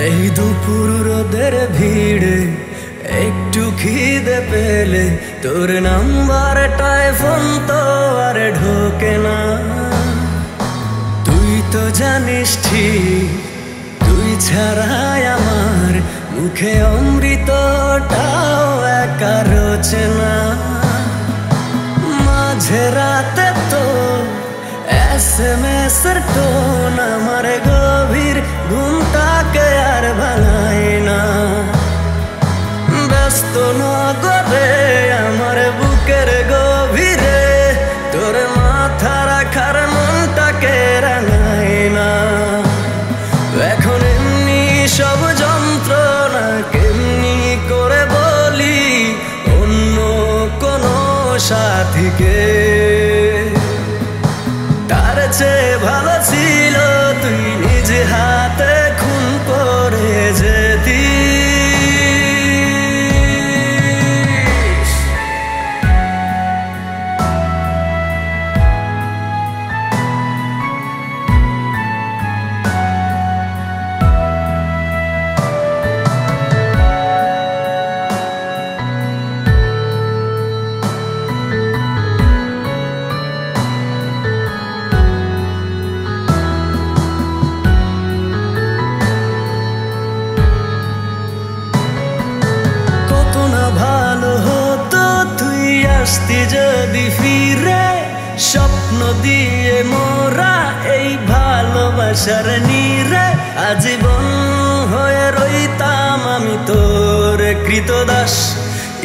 এই দুপুর রোদের ভিড়ে একটু খিদে পেলে তোর নাম্বারটায় ফোন তো আর ঢোকে না। তুই তো জানিস ঠিক তুই ছাড়াই আমার মুখে অমৃতটাও একা রোচে না। মাঝে রাতে তো SMS এর টোন আমার গভীর ঘুমটাকে আর ভাঙায় না। ব্যস্ত নগরে আমার বুকের গভীরে তোর মাথা রাখার মনটাকে রাঙায় না। এখন এমনি সব যন্ত্রণা কেমনি করে বলি অন্য কোনো সাথীকে। তার চেয়ে ভালো ছিল তুই নিজ হাতে খুন করে যেতি। ভালো হতো তুই আসতি যদি ফিরে, স্বপ্ন দিয়ে মোরা এই ভালোবাসার নীড়ে আজীবন হয়ে রইতাম আমি তোর কৃতদাস।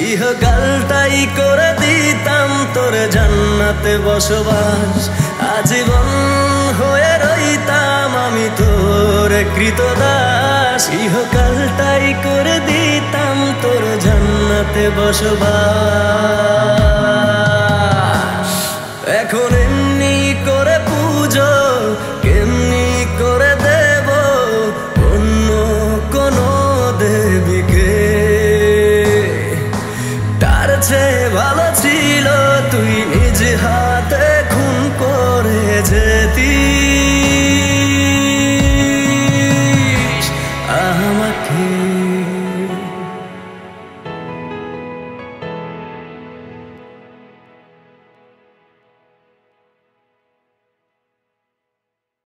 ইহকালটাই করে দিতাম তোর জান্নাতে বসবাস। আজীবন হয়ে রইতাম আমি তোর কৃতদাস। ইহকালটাই করে দিতাম তোর জান্নাতে বসবাস। এখন